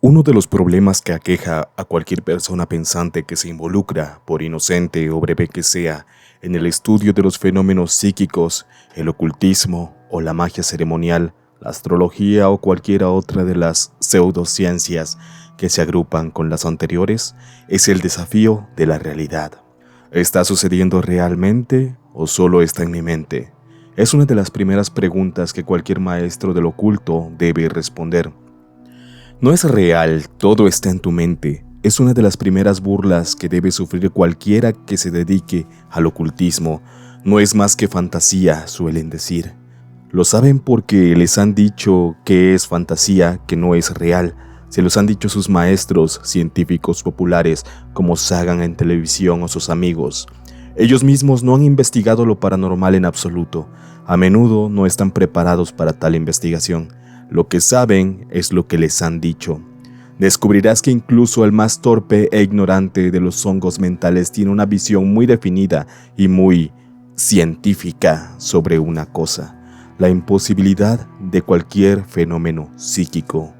Uno de los problemas que aqueja a cualquier persona pensante que se involucra, por inocente o breve que sea, en el estudio de los fenómenos psíquicos, el ocultismo o la magia ceremonial, la astrología o cualquiera otra de las pseudociencias que se agrupan con las anteriores, es el desafío de la realidad. ¿Está sucediendo realmente o solo está en mi mente? Es una de las primeras preguntas que cualquier maestro del oculto debe responder. No es real, todo está en tu mente. Es una de las primeras burlas que debe sufrir cualquiera que se dedique al ocultismo. No es más que fantasía, suelen decir. Lo saben porque les han dicho que es fantasía, que no es real. Se los han dicho sus maestros, científicos populares, como Sagan en televisión o sus amigos. Ellos mismos no han investigado lo paranormal en absoluto. A menudo no están preparados para tal investigación. Lo que saben es lo que les han dicho. Descubrirás que incluso el más torpe e ignorante de los hongos mentales tiene una visión muy definida y muy científica sobre una cosa: la imposibilidad de cualquier fenómeno psíquico.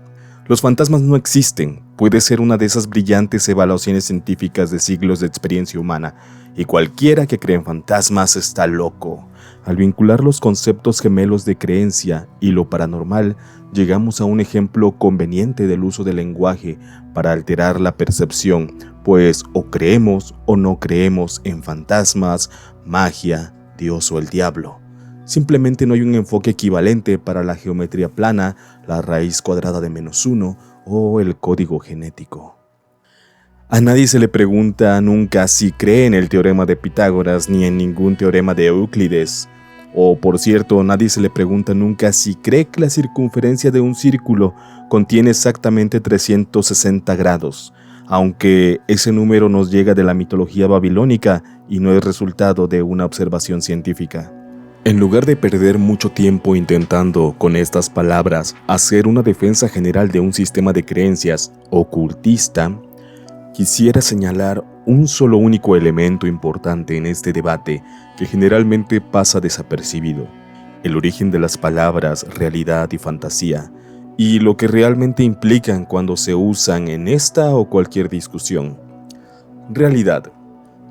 Los fantasmas no existen. Puede ser una de esas brillantes evaluaciones científicas de siglos de experiencia humana, y cualquiera que cree en fantasmas está loco. Al vincular los conceptos gemelos de creencia y lo paranormal, llegamos a un ejemplo conveniente del uso del lenguaje para alterar la percepción, pues o creemos o no creemos en fantasmas, magia, Dios o el diablo. Simplemente no hay un enfoque equivalente para la geometría plana, la raíz cuadrada de -1 o el código genético. A nadie se le pregunta nunca si cree en el teorema de Pitágoras ni en ningún teorema de Euclides. O, por cierto, a nadie se le pregunta nunca si cree que la circunferencia de un círculo contiene exactamente 360 grados, aunque ese número nos llega de la mitología babilónica y no es resultado de una observación científica. En lugar de perder mucho tiempo intentando, con estas palabras, hacer una defensa general de un sistema de creencias ocultista, quisiera señalar un solo único elemento importante en este debate que generalmente pasa desapercibido: el origen de las palabras realidad y fantasía, y lo que realmente implican cuando se usan en esta o cualquier discusión. Realidad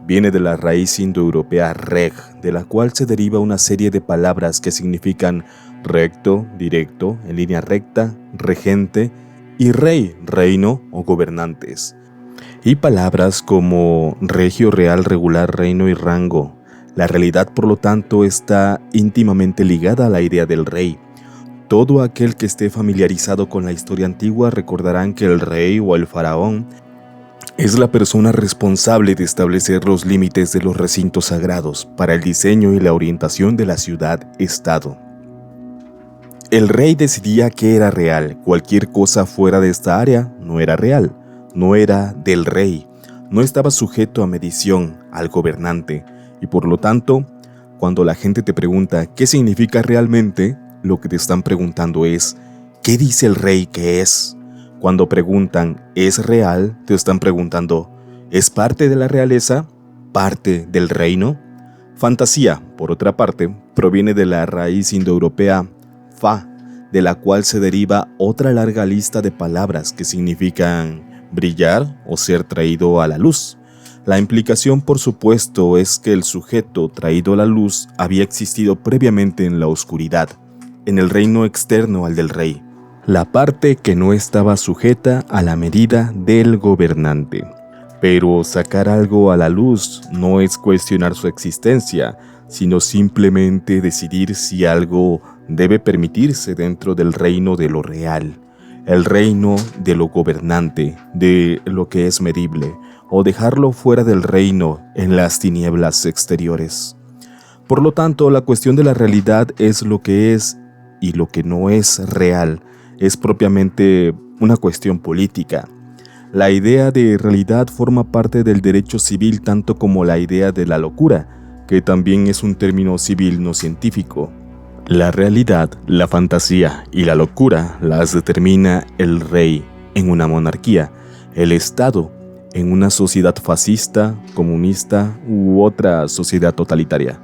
viene de la raíz indoeuropea reg, de la cual se deriva una serie de palabras que significan recto, directo, en línea recta, regente, y rey, reino o gobernantes. Y palabras como regio, real, regular, reino y rango. La realidad, por lo tanto, está íntimamente ligada a la idea del rey. Todo aquel que esté familiarizado con la historia antigua recordarán que el rey o el faraón es la persona responsable de establecer los límites de los recintos sagrados para el diseño y la orientación de la ciudad-estado. El rey decidía qué era real. Cualquier cosa fuera de esta área no era real, no era del rey, no estaba sujeto a medición, al gobernante, y por lo tanto, cuando la gente te pregunta qué significa realmente, lo que te están preguntando es ¿qué dice el rey que es? Cuando preguntan ¿es real?, te están preguntando ¿es parte de la realeza? ¿Parte del reino? Fantasía, por otra parte, proviene de la raíz indoeuropea fa, de la cual se deriva otra larga lista de palabras que significan brillar o ser traído a la luz. La implicación, por supuesto, es que el sujeto traído a la luz había existido previamente en la oscuridad, en el reino externo al del rey, la parte que no estaba sujeta a la medida del gobernante. Pero sacar algo a la luz no es cuestionar su existencia, sino simplemente decidir si algo debe permitirse dentro del reino de lo real, el reino de lo gobernante, de lo que es medible, o dejarlo fuera del reino en las tinieblas exteriores. Por lo tanto, la cuestión de la realidad es lo que es, y lo que no es real es propiamente una cuestión política. La idea de realidad forma parte del derecho civil tanto como la idea de la locura, que también es un término civil no científico. La realidad, la fantasía y la locura las determina el rey en una monarquía, el Estado en una sociedad fascista, comunista u otra sociedad totalitaria,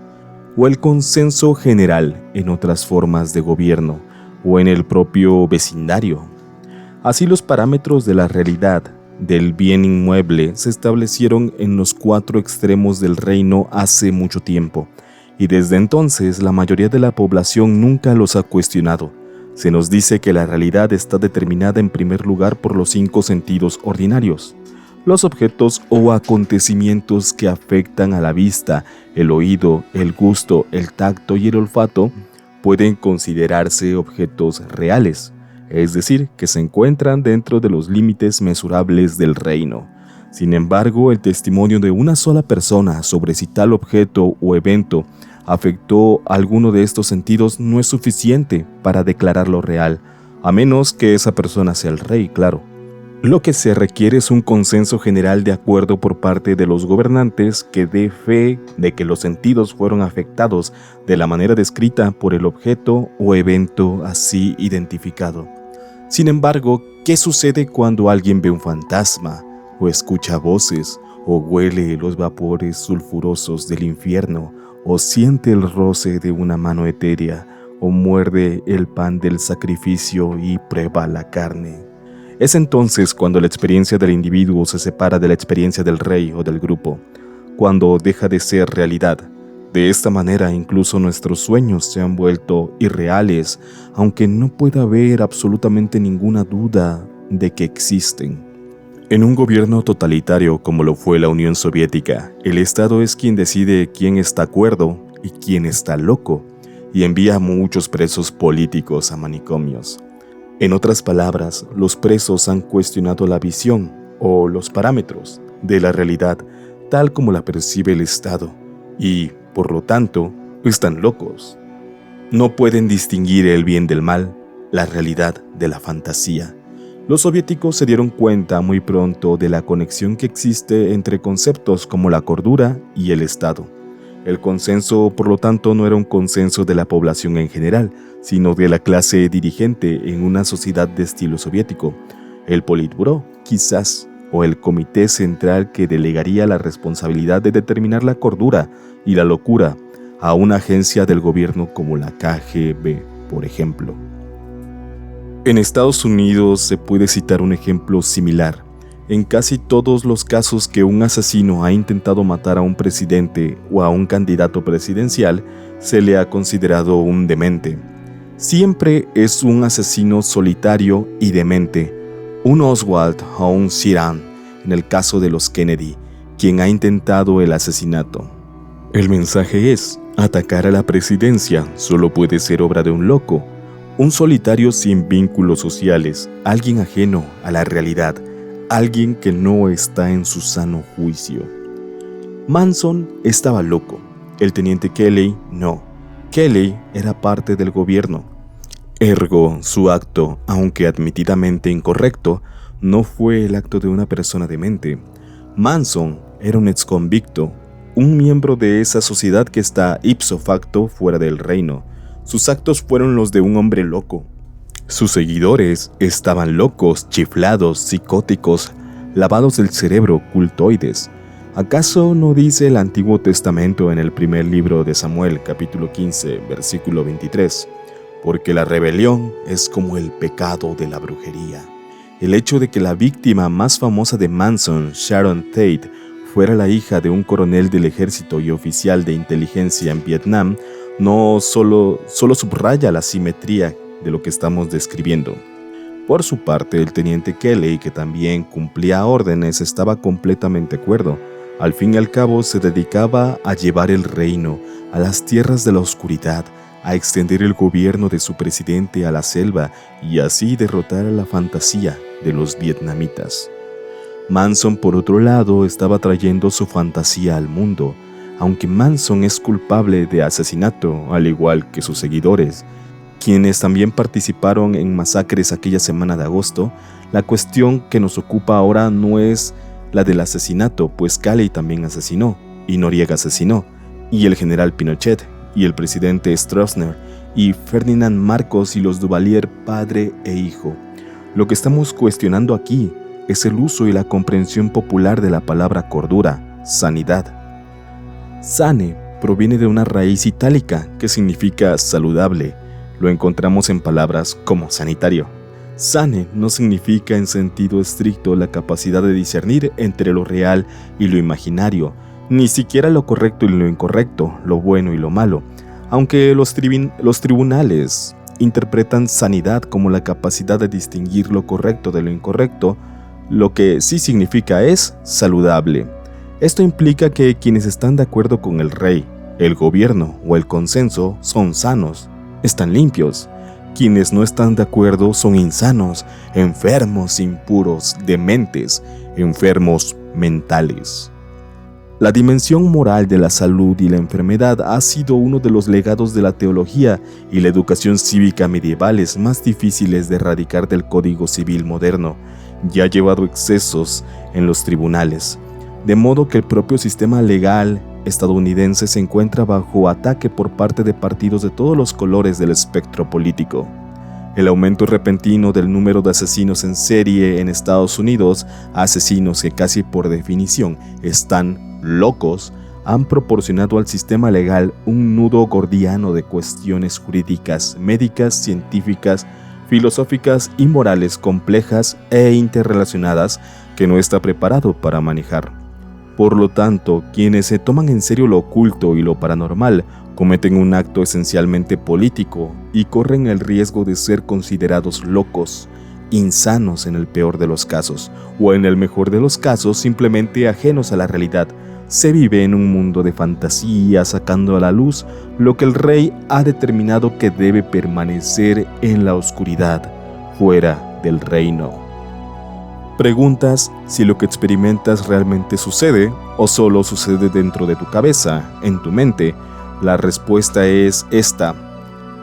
o el consenso general en otras formas de gobierno o en el propio vecindario. Así los parámetros de la realidad del bien inmueble se establecieron en los 4 extremos del reino hace mucho tiempo, y desde entonces la mayoría de la población nunca los ha cuestionado. Se nos dice que la realidad está determinada en primer lugar por los 5 sentidos ordinarios. Los objetos o acontecimientos que afectan a la vista, el oído, el gusto, el tacto y el olfato pueden considerarse objetos reales, es decir, que se encuentran dentro de los límites mesurables del reino. Sin embargo, el testimonio de una sola persona sobre si tal objeto o evento afectó alguno de estos sentidos no es suficiente para declararlo real, a menos que esa persona sea el rey, claro. Lo que se requiere es un consenso general de acuerdo por parte de los gobernantes que dé fe de que los sentidos fueron afectados de la manera descrita por el objeto o evento así identificado. Sin embargo, ¿qué sucede cuando alguien ve un fantasma, o escucha voces, o huele los vapores sulfurosos del infierno, o siente el roce de una mano etérea, o muerde el pan del sacrificio y prueba la carne? Es entonces cuando la experiencia del individuo se separa de la experiencia del rey o del grupo, cuando deja de ser realidad. De esta manera, incluso nuestros sueños se han vuelto irreales, aunque no pueda haber absolutamente ninguna duda de que existen. En un gobierno totalitario como lo fue la Unión Soviética, el Estado es quien decide quién está cuerdo y quién está loco, y envía a muchos presos políticos a manicomios. En otras palabras, los presos han cuestionado la visión o los parámetros de la realidad tal como la percibe el Estado y, por lo tanto, están locos. No pueden distinguir el bien del mal, la realidad de la fantasía. Los soviéticos se dieron cuenta muy pronto de la conexión que existe entre conceptos como la cordura y el Estado. El consenso, por lo tanto, no era un consenso de la población en general, sino de la clase dirigente en una sociedad de estilo soviético, el Politburó, quizás, o el Comité Central que delegaría la responsabilidad de determinar la cordura y la locura a una agencia del gobierno como la KGB, por ejemplo. En Estados Unidos se puede citar un ejemplo similar. En casi todos los casos que un asesino ha intentado matar a un presidente o a un candidato presidencial, se le ha considerado un demente. Siempre es un asesino solitario y demente, un Oswald o un Sheeran, en el caso de los Kennedy, quien ha intentado el asesinato. El mensaje es: atacar a la presidencia solo puede ser obra de un loco, un solitario sin vínculos sociales, alguien ajeno a la realidad, alguien que no está en su sano juicio. Manson estaba loco, el teniente Kelly no. Kelly era parte del gobierno. Ergo, su acto, aunque admitidamente incorrecto, no fue el acto de una persona demente. Manson era un exconvicto, un miembro de esa sociedad que está ipso facto fuera del reino. Sus actos fueron los de un hombre loco. Sus seguidores estaban locos, chiflados, psicóticos, lavados del cerebro, cultoides. ¿Acaso no dice el Antiguo Testamento en el primer libro de Samuel, capítulo 15, versículo 23? Porque la rebelión es como el pecado de la brujería. El hecho de que la víctima más famosa de Manson, Sharon Tate, fuera la hija de un coronel del ejército y oficial de inteligencia en Vietnam, no solo subraya la simetría de lo que estamos describiendo. Por su parte, el teniente Kelly, que también cumplía órdenes, estaba completamente cuerdo. Al fin y al cabo, se dedicaba a llevar el reino a las tierras de la oscuridad, a extender el gobierno de su presidente a la selva y así derrotar a la fantasía de los vietnamitas. Manson, por otro lado, estaba trayendo su fantasía al mundo. Aunque Manson es culpable de asesinato, al igual que sus seguidores, quienes también participaron en masacres aquella semana de agosto, la cuestión que nos ocupa ahora no es la del asesinato, pues Calley también asesinó, y Noriega asesinó, y el general Pinochet, y el presidente Stroessner, y Ferdinand Marcos y los Duvalier padre e hijo. Lo que estamos cuestionando aquí es el uso y la comprensión popular de la palabra cordura, sanidad. Sane proviene de una raíz itálica que significa saludable. Lo encontramos en palabras como sanitario. Sane no significa en sentido estricto la capacidad de discernir entre lo real y lo imaginario, ni siquiera lo correcto y lo incorrecto, lo bueno y lo malo, aunque los tribunales interpretan sanidad como la capacidad de distinguir lo correcto de lo incorrecto. Lo que sí significa es saludable. Esto implica que quienes están de acuerdo con el rey, el gobierno o el consenso son sanos, están limpios. Quienes no están de acuerdo son insanos, enfermos, impuros, dementes, enfermos mentales. La dimensión moral de la salud y la enfermedad ha sido uno de los legados de la teología y la educación cívica medievales más difíciles de erradicar del Código Civil moderno, y ha llevado excesos en los tribunales, de modo que el propio sistema legal estadounidense se encuentra bajo ataque por parte de partidos de todos los colores del espectro político. El aumento repentino del número de asesinos en serie en Estados Unidos, asesinos que casi por definición están locos, han proporcionado al sistema legal un nudo gordiano de cuestiones jurídicas, médicas, científicas, filosóficas y morales complejas e interrelacionadas que no está preparado para manejar. Por lo tanto, quienes se toman en serio lo oculto y lo paranormal cometen un acto esencialmente político y corren el riesgo de ser considerados locos, insanos en el peor de los casos, o en el mejor de los casos simplemente ajenos a la realidad. Se vive en un mundo de fantasía sacando a la luz lo que el rey ha determinado que debe permanecer en la oscuridad, fuera del reino. Preguntas si lo que experimentas realmente sucede o solo sucede dentro de tu cabeza, en tu mente. La respuesta es esta: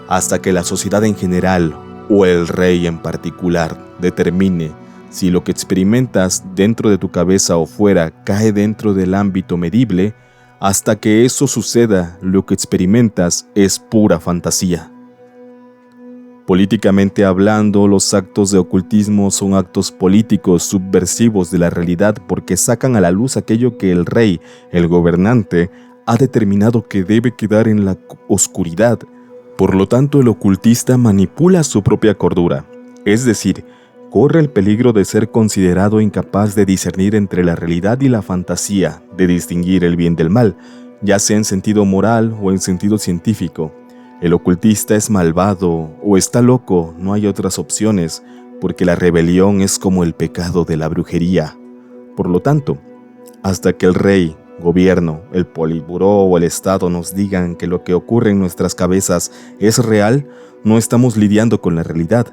hasta que la sociedad en general o el rey en particular determine si lo que experimentas dentro de tu cabeza o fuera cae dentro del ámbito medible, hasta que eso suceda, lo que experimentas es pura fantasía. Políticamente hablando, los actos de ocultismo son actos políticos subversivos de la realidad porque sacan a la luz aquello que el rey, el gobernante, ha determinado que debe quedar en la oscuridad. Por lo tanto, el ocultista manipula su propia cordura, es decir, corre el peligro de ser considerado incapaz de discernir entre la realidad y la fantasía, de distinguir el bien del mal, ya sea en sentido moral o en sentido científico. El ocultista es malvado o está loco, no hay otras opciones, porque la rebelión es como el pecado de la brujería. Por lo tanto, hasta que el rey, gobierno, el Politburó o el Estado nos digan que lo que ocurre en nuestras cabezas es real, no estamos lidiando con la realidad.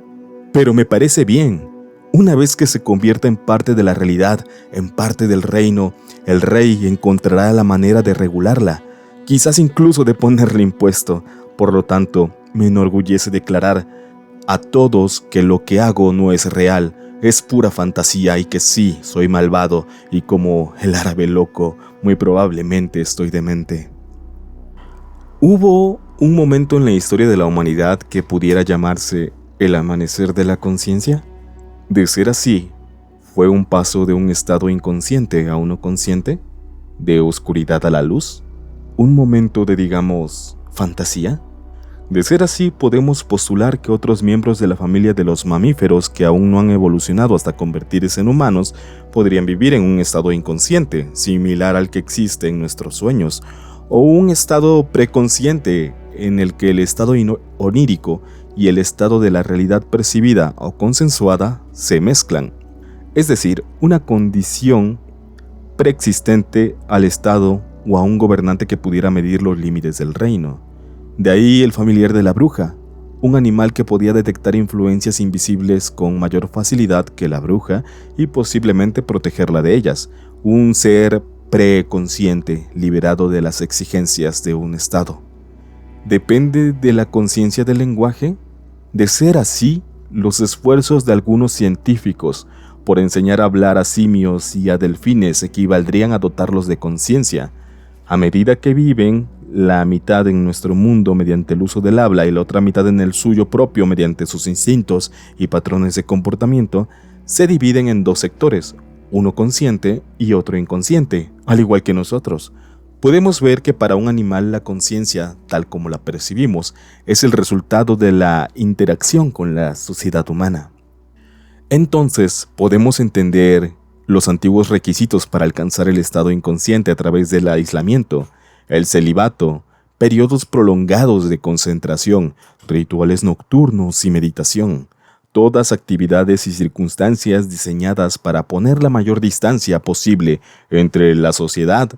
Pero me parece bien. Una vez que se convierta en parte de la realidad, en parte del reino, el rey encontrará la manera de regularla, quizás incluso de ponerle impuesto. Por lo tanto, me enorgullece declarar a todos que lo que hago no es real, es pura fantasía y que sí, soy malvado y como el árabe loco, muy probablemente estoy demente. ¿Hubo un momento en la historia de la humanidad que pudiera llamarse el amanecer de la conciencia? De ser así, ¿fue un paso de un estado inconsciente a uno consciente? ¿De oscuridad a la luz? ¿Un momento de, digamos, fantasía? De ser así, podemos postular que otros miembros de la familia de los mamíferos que aún no han evolucionado hasta convertirse en humanos podrían vivir en un estado inconsciente, similar al que existe en nuestros sueños, o un estado preconsciente en el que el estado onírico y el estado de la realidad percibida o consensuada se mezclan, es decir, una condición preexistente al estado o a un gobernante que pudiera medir los límites del reino. De ahí el familiar de la bruja, un animal que podía detectar influencias invisibles con mayor facilidad que la bruja y posiblemente protegerla de ellas, un ser preconsciente liberado de las exigencias de un estado. ¿Depende de la conciencia del lenguaje? De ser así, los esfuerzos de algunos científicos por enseñar a hablar a simios y a delfines equivaldrían a dotarlos de conciencia. A medida que viven, la mitad en nuestro mundo mediante el uso del habla y la otra mitad en el suyo propio mediante sus instintos y patrones de comportamiento, se dividen en dos sectores, uno consciente y otro inconsciente, al igual que nosotros. Podemos ver que para un animal la conciencia, tal como la percibimos, es el resultado de la interacción con la sociedad humana. Entonces, podemos entender los antiguos requisitos para alcanzar el estado inconsciente a través del aislamiento, el celibato, periodos prolongados de concentración, rituales nocturnos y meditación, todas actividades y circunstancias diseñadas para poner la mayor distancia posible entre la sociedad,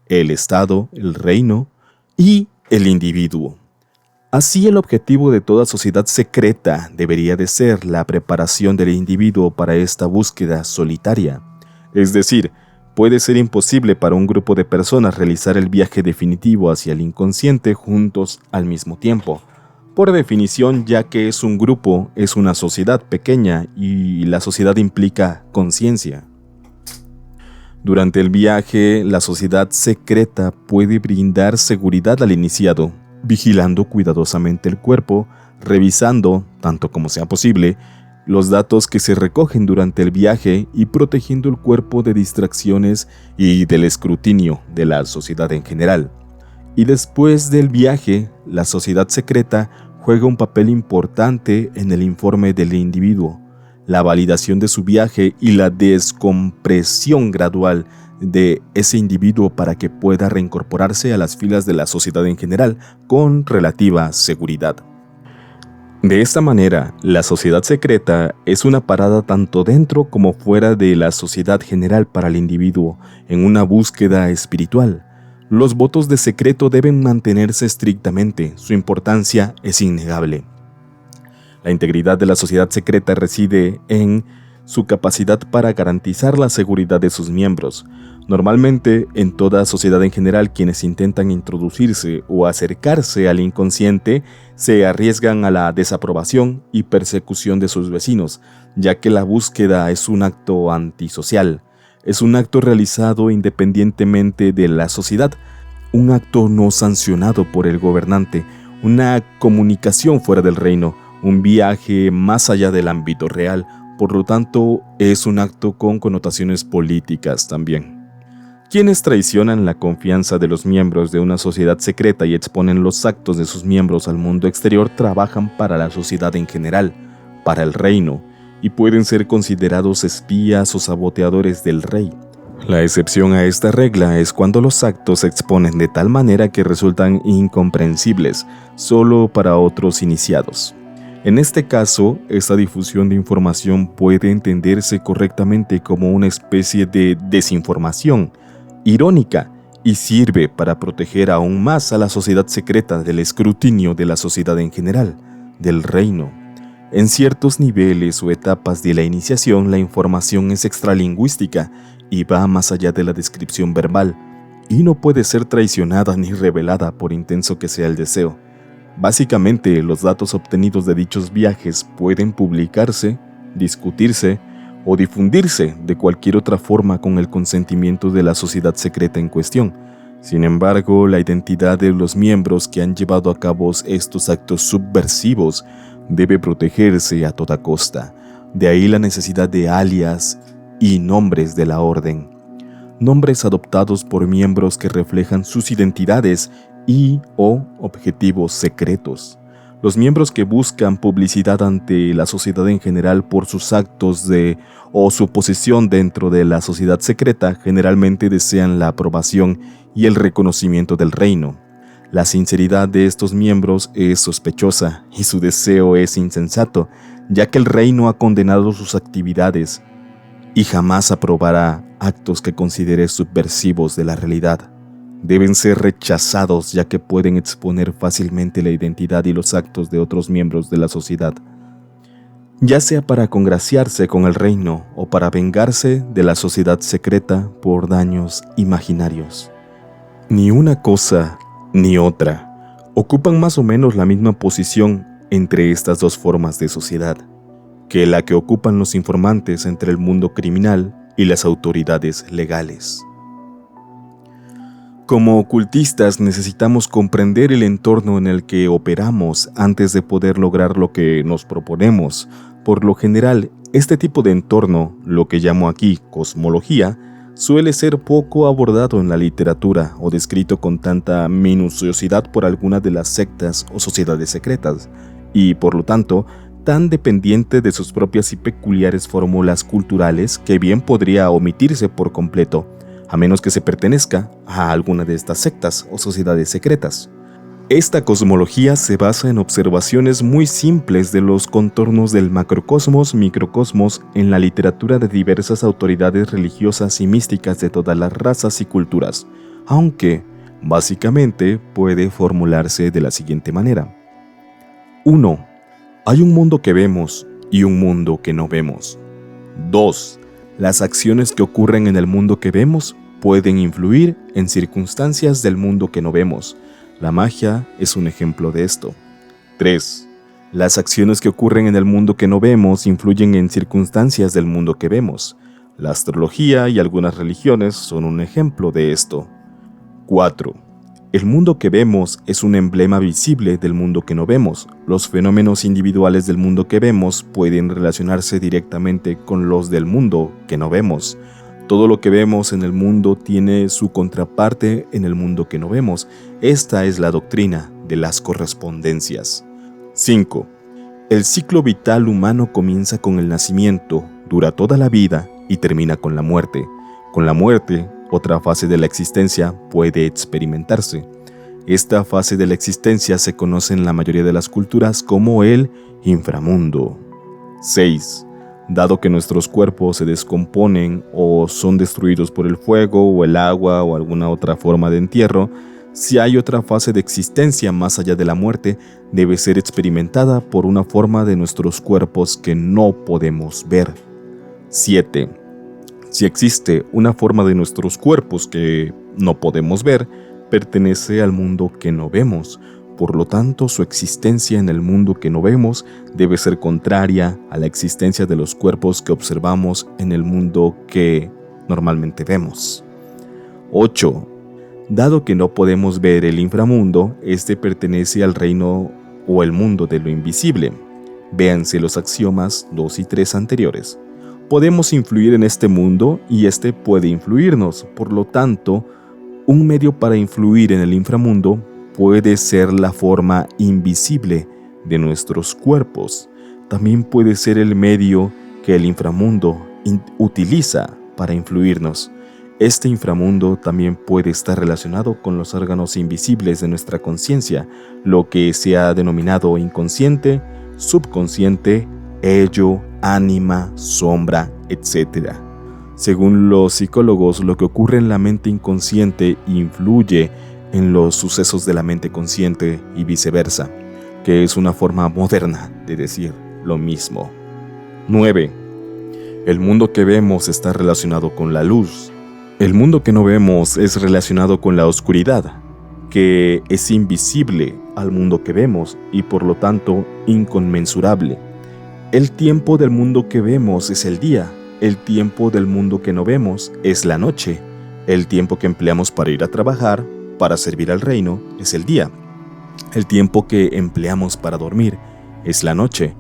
el Estado, el reino y el individuo. Así, el objetivo de toda sociedad secreta debería de ser la preparación del individuo para esta búsqueda solitaria. Es decir, puede ser imposible para un grupo de personas realizar el viaje definitivo hacia el inconsciente juntos al mismo tiempo. Por definición, ya que es un grupo, es una sociedad pequeña y la sociedad implica conciencia. Durante el viaje, la sociedad secreta puede brindar seguridad al iniciado, vigilando cuidadosamente el cuerpo, revisando, tanto como sea posible, los datos que se recogen durante el viaje y protegiendo el cuerpo de distracciones y del escrutinio de la sociedad en general. Y después del viaje, la sociedad secreta juega un papel importante en el informe del individuo, la validación de su viaje y la descompresión gradual de ese individuo para que pueda reincorporarse a las filas de la sociedad en general con relativa seguridad. De esta manera, la sociedad secreta es una parada tanto dentro como fuera de la sociedad general para el individuo en una búsqueda espiritual. Los votos de secreto deben mantenerse estrictamente, su importancia es innegable. La integridad de la sociedad secreta reside en su capacidad para garantizar la seguridad de sus miembros. Normalmente, en toda sociedad en general, quienes intentan introducirse o acercarse al inconsciente se arriesgan a la desaprobación y persecución de sus vecinos, ya que la búsqueda es un acto antisocial. Es un acto realizado independientemente de la sociedad, un acto no sancionado por el gobernante, una comunicación fuera del reino, un viaje más allá del ámbito real. Por lo tanto, es un acto con connotaciones políticas también. Quienes traicionan la confianza de los miembros de una sociedad secreta y exponen los actos de sus miembros al mundo exterior trabajan para la sociedad en general, para el reino, y pueden ser considerados espías o saboteadores del rey. La excepción a esta regla es cuando los actos se exponen de tal manera que resultan incomprensibles solo para otros iniciados. En este caso, esta difusión de información puede entenderse correctamente como una especie de desinformación irónica y sirve para proteger aún más a la sociedad secreta del escrutinio de la sociedad en general, del reino. En ciertos niveles o etapas de la iniciación, la información es extralingüística y va más allá de la descripción verbal, y no puede ser traicionada ni revelada por intenso que sea el deseo. Básicamente, los datos obtenidos de dichos viajes pueden publicarse, discutirse o difundirse de cualquier otra forma con el consentimiento de la sociedad secreta en cuestión. Sin embargo, la identidad de los miembros que han llevado a cabo estos actos subversivos debe protegerse a toda costa. De ahí la necesidad de alias y nombres de la orden. Nombres adoptados por miembros que reflejan sus identidades y o objetivos secretos. Los miembros que buscan publicidad ante la sociedad en general por sus actos o su posición dentro de la sociedad secreta generalmente desean la aprobación y el reconocimiento del reino. La sinceridad de estos miembros es sospechosa y su deseo es insensato, ya que el reino ha condenado sus actividades y jamás aprobará actos que considere subversivos de la realidad. Deben ser rechazados ya que pueden exponer fácilmente la identidad y los actos de otros miembros de la sociedad, ya sea para congraciarse con el reino o para vengarse de la sociedad secreta por daños imaginarios. Ni una cosa ni otra ocupan más o menos la misma posición entre estas dos formas de sociedad, que la que ocupan los informantes entre el mundo criminal y las autoridades legales. Como ocultistas necesitamos comprender el entorno en el que operamos antes de poder lograr lo que nos proponemos. Por lo general, este tipo de entorno, lo que llamo aquí cosmología, suele ser poco abordado en la literatura o descrito con tanta minuciosidad por algunas de las sectas o sociedades secretas, y por lo tanto, tan dependiente de sus propias y peculiares fórmulas culturales que bien podría omitirse por completo, a menos que se pertenezca a alguna de estas sectas o sociedades secretas. Esta cosmología se basa en observaciones muy simples de los contornos del macrocosmos, microcosmos en la literatura de diversas autoridades religiosas y místicas de todas las razas y culturas, aunque, básicamente, puede formularse de la siguiente manera. 1. Hay un mundo que vemos y un mundo que no vemos. 2. Las acciones que ocurren en el mundo que vemos pueden influir en circunstancias del mundo que no vemos. La magia es un ejemplo de esto. 3. Las acciones que ocurren en el mundo que no vemos influyen en circunstancias del mundo que vemos. La astrología y algunas religiones son un ejemplo de esto. 4. El mundo que vemos es un emblema visible del mundo que no vemos. Los fenómenos individuales del mundo que vemos pueden relacionarse directamente con los del mundo que no vemos. Todo lo que vemos en el mundo tiene su contraparte en el mundo que no vemos. Esta es la doctrina de las correspondencias. 5. El ciclo vital humano comienza con el nacimiento, dura toda la vida y termina con la muerte. Con la muerte, otra fase de la existencia puede experimentarse. Esta fase de la existencia se conoce en la mayoría de las culturas como el inframundo. 6. Dado que nuestros cuerpos se descomponen o son destruidos por el fuego o el agua o alguna otra forma de entierro, si hay otra fase de existencia más allá de la muerte, debe ser experimentada por una forma de nuestros cuerpos que no podemos ver. 7. Si existe una forma de nuestros cuerpos que no podemos ver, pertenece al mundo que no vemos. Por lo tanto, su existencia en el mundo que no vemos debe ser contraria a la existencia de los cuerpos que observamos en el mundo que normalmente vemos. 8. Dado que no podemos ver el inframundo, este pertenece al reino o el mundo de lo invisible. Véanse los axiomas 2 y 3 anteriores. Podemos influir en este mundo y este puede influirnos. Por lo tanto, un medio para influir en el inframundo puede ser la forma invisible de nuestros cuerpos. También puede ser el medio que el inframundo utiliza para influirnos. Este inframundo también puede estar relacionado con los órganos invisibles de nuestra conciencia, lo que se ha denominado inconsciente, subconsciente, ello, ánima, sombra, etc. Según los psicólogos, lo que ocurre en la mente inconsciente influye en los sucesos de la mente consciente y viceversa, que es una forma moderna de decir lo mismo. 9. El mundo que vemos está relacionado con la luz. El mundo que no vemos es relacionado con la oscuridad, que es invisible al mundo que vemos y por lo tanto inconmensurable. El tiempo del mundo que vemos es el día, el tiempo del mundo que no vemos es la noche, el tiempo que empleamos para ir a trabajar, para servir al reino, es el día. El tiempo que empleamos para dormir es la noche.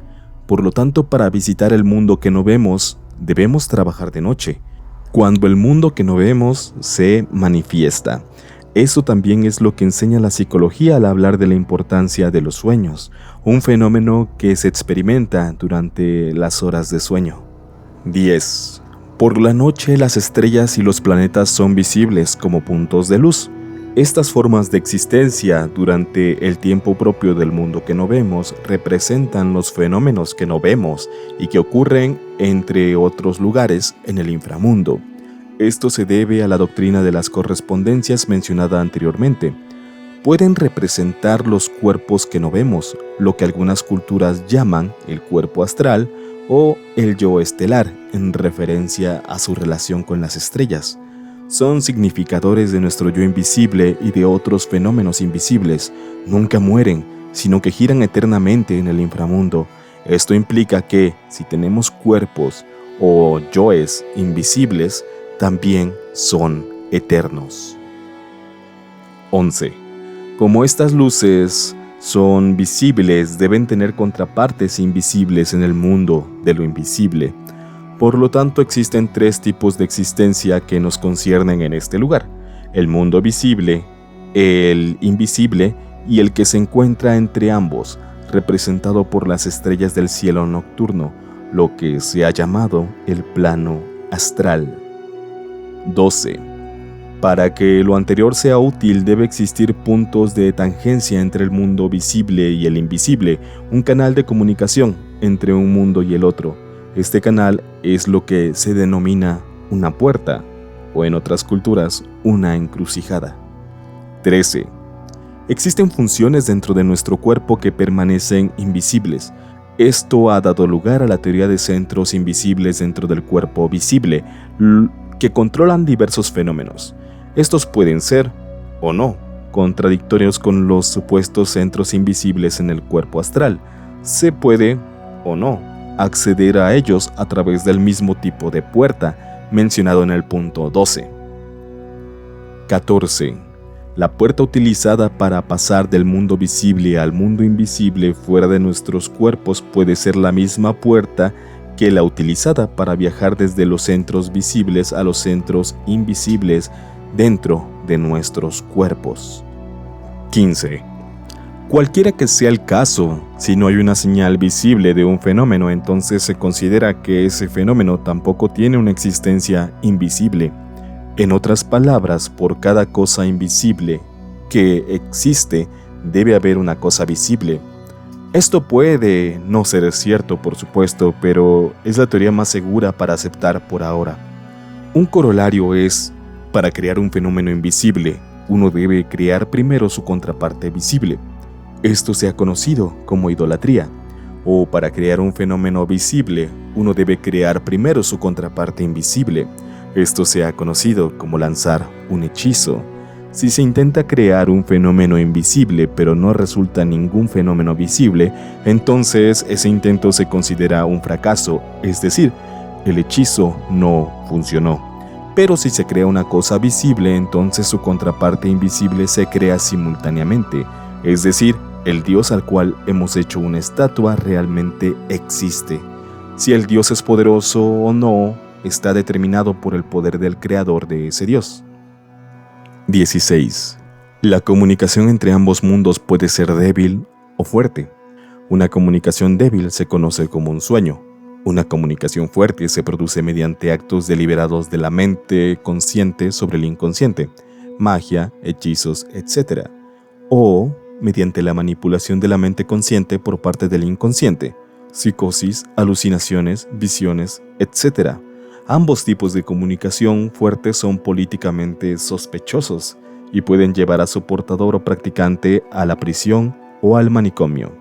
Por lo tanto, para visitar el mundo que no vemos, debemos trabajar de noche, cuando el mundo que no vemos se manifiesta. Eso también es lo que enseña la psicología al hablar de la importancia de los sueños, un fenómeno que se experimenta durante las horas de sueño. 10. Por la noche las estrellas y los planetas son visibles como puntos de luz. Estas formas de existencia durante el tiempo propio del mundo que no vemos representan los fenómenos que no vemos y que ocurren, entre otros lugares, en el inframundo. Esto se debe a la doctrina de las correspondencias mencionada anteriormente. Pueden representar los cuerpos que no vemos, lo que algunas culturas llaman el cuerpo astral o el yo estelar, en referencia a su relación con las estrellas. Son significadores de nuestro yo invisible y de otros fenómenos invisibles. Nunca mueren, sino que giran eternamente en el inframundo. Esto implica que, si tenemos cuerpos o yoes invisibles, también son eternos. 11. Como estas luces son visibles, deben tener contrapartes invisibles en el mundo de lo invisible. Por lo tanto, existen 3 tipos de existencia que nos conciernen en este lugar: el mundo visible, el invisible y el que se encuentra entre ambos. representado por las estrellas del cielo nocturno, lo que se ha llamado el plano astral. 12. Para que lo anterior sea útil debe existir puntos de tangencia entre el mundo visible y el invisible, un canal de comunicación entre un mundo y el otro. Este canal es lo que se denomina una puerta, o en otras culturas, una encrucijada. 13. Existen funciones dentro de nuestro cuerpo que permanecen invisibles. Esto ha dado lugar a la teoría de centros invisibles dentro del cuerpo visible, que controlan diversos fenómenos. Estos pueden ser, o no, contradictorios con los supuestos centros invisibles en el cuerpo astral. Se puede, o no, acceder a ellos a través del mismo tipo de puerta mencionado en el punto 12. 14. La puerta utilizada para pasar del mundo visible al mundo invisible fuera de nuestros cuerpos puede ser la misma puerta que la utilizada para viajar desde los centros visibles a los centros invisibles dentro de nuestros cuerpos. 15. Cualquiera que sea el caso, si no hay una señal visible de un fenómeno, entonces se considera que ese fenómeno tampoco tiene una existencia invisible. En otras palabras, por cada cosa invisible que existe, debe haber una cosa visible. Esto puede no ser cierto, por supuesto, pero es la teoría más segura para aceptar por ahora. Un corolario es, para crear un fenómeno invisible, uno debe crear primero su contraparte visible. Esto se ha conocido como idolatría. O para crear un fenómeno visible, uno debe crear primero su contraparte invisible. Esto se ha conocido como lanzar un hechizo. Si se intenta crear un fenómeno invisible pero no resulta ningún fenómeno visible, entonces ese intento se considera un fracaso, es decir, el hechizo no funcionó. Pero si se crea una cosa visible, entonces su contraparte invisible se crea simultáneamente, es decir, el Dios al cual hemos hecho una estatua realmente existe. Si el Dios es poderoso o no, está determinado por el poder del creador de ese Dios. 16. La comunicación entre ambos mundos puede ser débil o fuerte. Una comunicación débil se conoce como un sueño. Una comunicación fuerte se produce mediante actos deliberados de la mente consciente sobre el inconsciente, magia, hechizos, etc. O mediante la manipulación de la mente consciente por parte del inconsciente, psicosis, alucinaciones, visiones, etc. Ambos tipos de comunicación fuerte son políticamente sospechosos y pueden llevar a su portador o practicante a la prisión o al manicomio.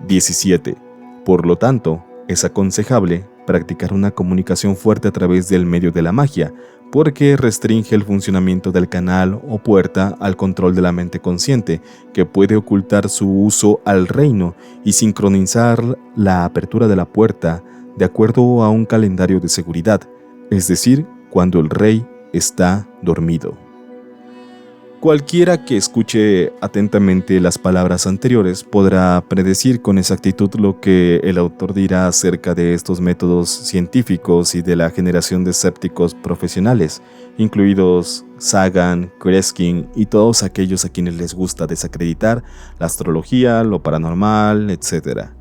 17. Por lo tanto, es aconsejable practicar una comunicación fuerte a través del medio de la magia, porque restringe el funcionamiento del canal o puerta al control de la mente consciente, que puede ocultar su uso al reino y sincronizar la apertura de la puerta de acuerdo a un calendario de seguridad, es decir, cuando el rey está dormido. Cualquiera que escuche atentamente las palabras anteriores podrá predecir con exactitud lo que el autor dirá acerca de estos métodos científicos y de la generación de escépticos profesionales, incluidos Sagan, Kreskin y todos aquellos a quienes les gusta desacreditar la astrología, lo paranormal, etc.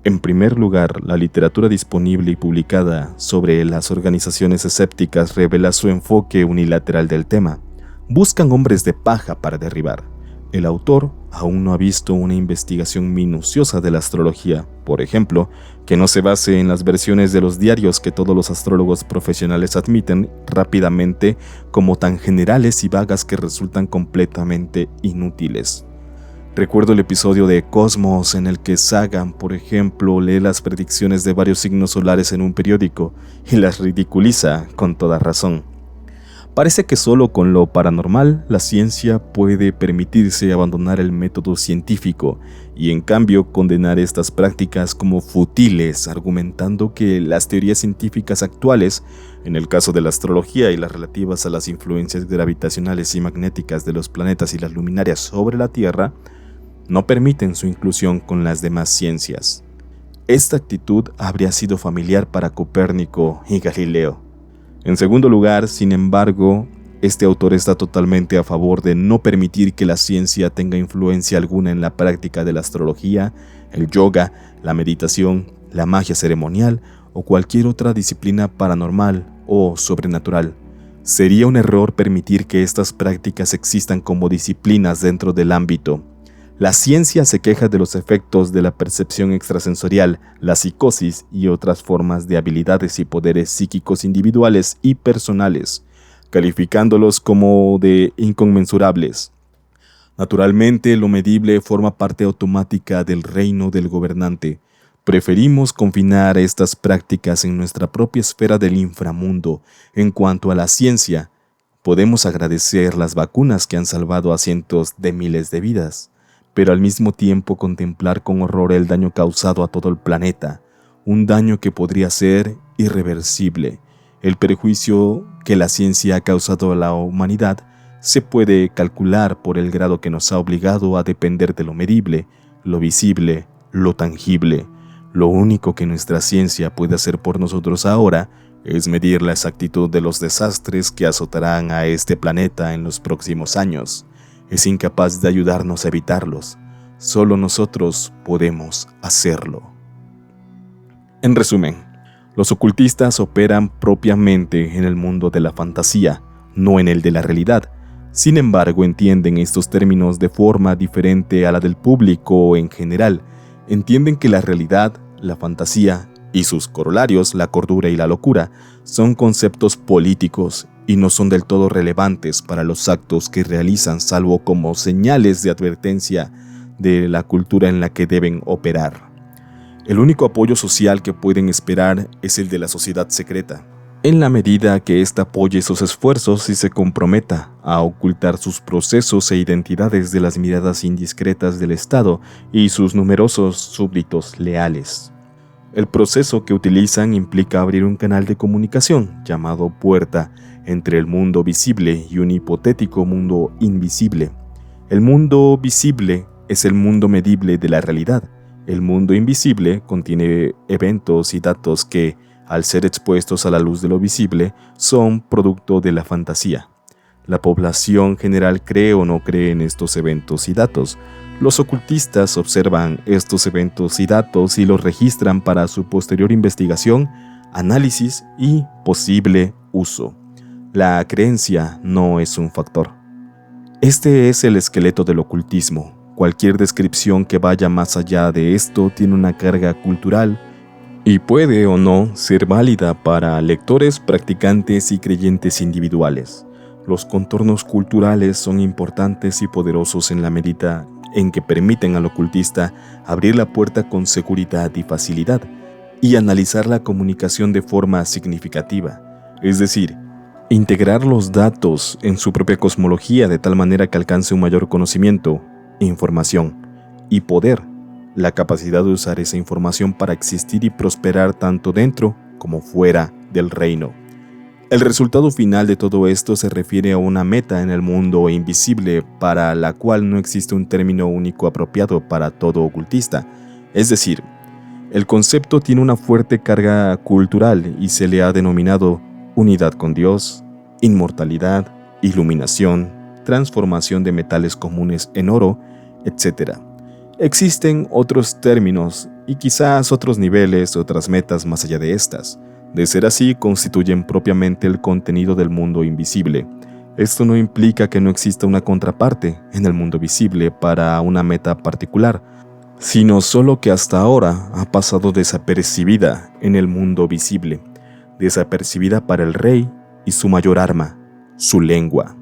En primer lugar, la literatura disponible y publicada sobre las organizaciones escépticas revela su enfoque unilateral del tema. Buscan hombres de paja para derribar. El autor aún no ha visto una investigación minuciosa de la astrología, por ejemplo, que no se base en las versiones de los diarios que todos los astrólogos profesionales admiten rápidamente como tan generales y vagas que resultan completamente inútiles. Recuerdo el episodio de Cosmos en el que Sagan, por ejemplo, lee las predicciones de varios signos solares en un periódico y las ridiculiza con toda razón. Parece que solo con lo paranormal la ciencia puede permitirse abandonar el método científico y en cambio condenar estas prácticas como fútiles, argumentando que las teorías científicas actuales, en el caso de la astrología y las relativas a las influencias gravitacionales y magnéticas de los planetas y las luminarias sobre la Tierra, no permiten su inclusión con las demás ciencias. Esta actitud habría sido familiar para Copérnico y Galileo. En segundo lugar, sin embargo, este autor está totalmente a favor de no permitir que la ciencia tenga influencia alguna en la práctica de la astrología, el yoga, la meditación, la magia ceremonial o cualquier otra disciplina paranormal o sobrenatural. Sería un error permitir que estas prácticas existan como disciplinas dentro del ámbito. La ciencia se queja de los efectos de la percepción extrasensorial, la psicosis y otras formas de habilidades y poderes psíquicos individuales y personales, calificándolos como de inconmensurables. Naturalmente, lo medible forma parte automática del reino del gobernante. Preferimos confinar estas prácticas en nuestra propia esfera del inframundo. En cuanto a la ciencia, podemos agradecer las vacunas que han salvado a cientos de miles de vidas, pero al mismo tiempo contemplar con horror el daño causado a todo el planeta, un daño que podría ser irreversible. El perjuicio que la ciencia ha causado a la humanidad se puede calcular por el grado que nos ha obligado a depender de lo medible, lo visible, lo tangible. Lo único que nuestra ciencia puede hacer por nosotros ahora es medir la exactitud de los desastres que azotarán a este planeta en los próximos años. Es incapaz de ayudarnos a evitarlos. Solo nosotros podemos hacerlo. En resumen, los ocultistas operan propiamente en el mundo de la fantasía, no en el de la realidad. Sin embargo, entienden estos términos de forma diferente a la del público en general. Entienden que la realidad, la fantasía y sus corolarios, la cordura y la locura, son conceptos políticos y no son del todo relevantes para los actos que realizan, salvo como señales de advertencia de la cultura en la que deben operar. El único apoyo social que pueden esperar es el de la sociedad secreta, en la medida que ésta apoye sus esfuerzos y se comprometa a ocultar sus procesos e identidades de las miradas indiscretas del Estado y sus numerosos súbditos leales. El proceso que utilizan implica abrir un canal de comunicación llamado puerta entre el mundo visible y un hipotético mundo invisible. El mundo visible es el mundo medible de la realidad. El mundo invisible contiene eventos y datos que, al ser expuestos a la luz de lo visible, son producto de la fantasía. La población general cree o no cree en estos eventos y datos. Los ocultistas observan estos eventos y datos y los registran para su posterior investigación, análisis y posible uso. La creencia no es un factor. Este es el esqueleto del ocultismo. Cualquier descripción que vaya más allá de esto tiene una carga cultural y puede o no ser válida para lectores, practicantes y creyentes individuales. Los contornos culturales son importantes y poderosos en la medida en que permiten al ocultista abrir la puerta con seguridad y facilidad y analizar la comunicación de forma significativa, es decir, integrar los datos en su propia cosmología de tal manera que alcance un mayor conocimiento, información y poder, la capacidad de usar esa información para existir y prosperar tanto dentro como fuera del reino. El resultado final de todo esto se refiere a una meta en el mundo invisible para la cual no existe un término único apropiado para todo ocultista. Es decir, el concepto tiene una fuerte carga cultural y se le ha denominado unidad con Dios, inmortalidad, iluminación, transformación de metales comunes en oro, etc. Existen otros términos y quizás otros niveles, otras metas más allá de estas. De ser así, constituyen propiamente el contenido del mundo invisible. Esto no implica que no exista una contraparte en el mundo visible para una meta particular, sino solo que hasta ahora ha pasado desapercibida en el mundo visible, desapercibida para el rey y su mayor arma, su lengua.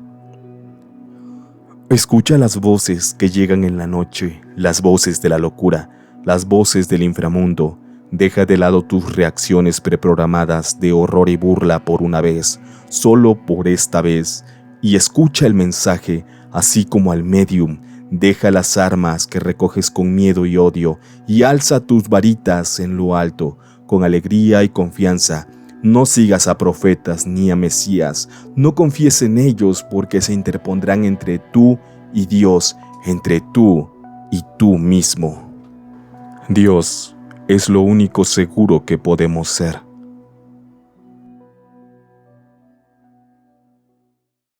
Escucha las voces que llegan en la noche, las voces de la locura, las voces del inframundo. Deja de lado tus reacciones preprogramadas de horror y burla por una vez, solo por esta vez, y escucha el mensaje, así como al medium. Deja las armas que recoges con miedo y odio, y alza tus varitas en lo alto, con alegría y confianza. No sigas a profetas ni a mesías, no confíes en ellos porque se interpondrán entre tú y Dios, entre tú y tú mismo. Dios es lo único seguro que podemos ser.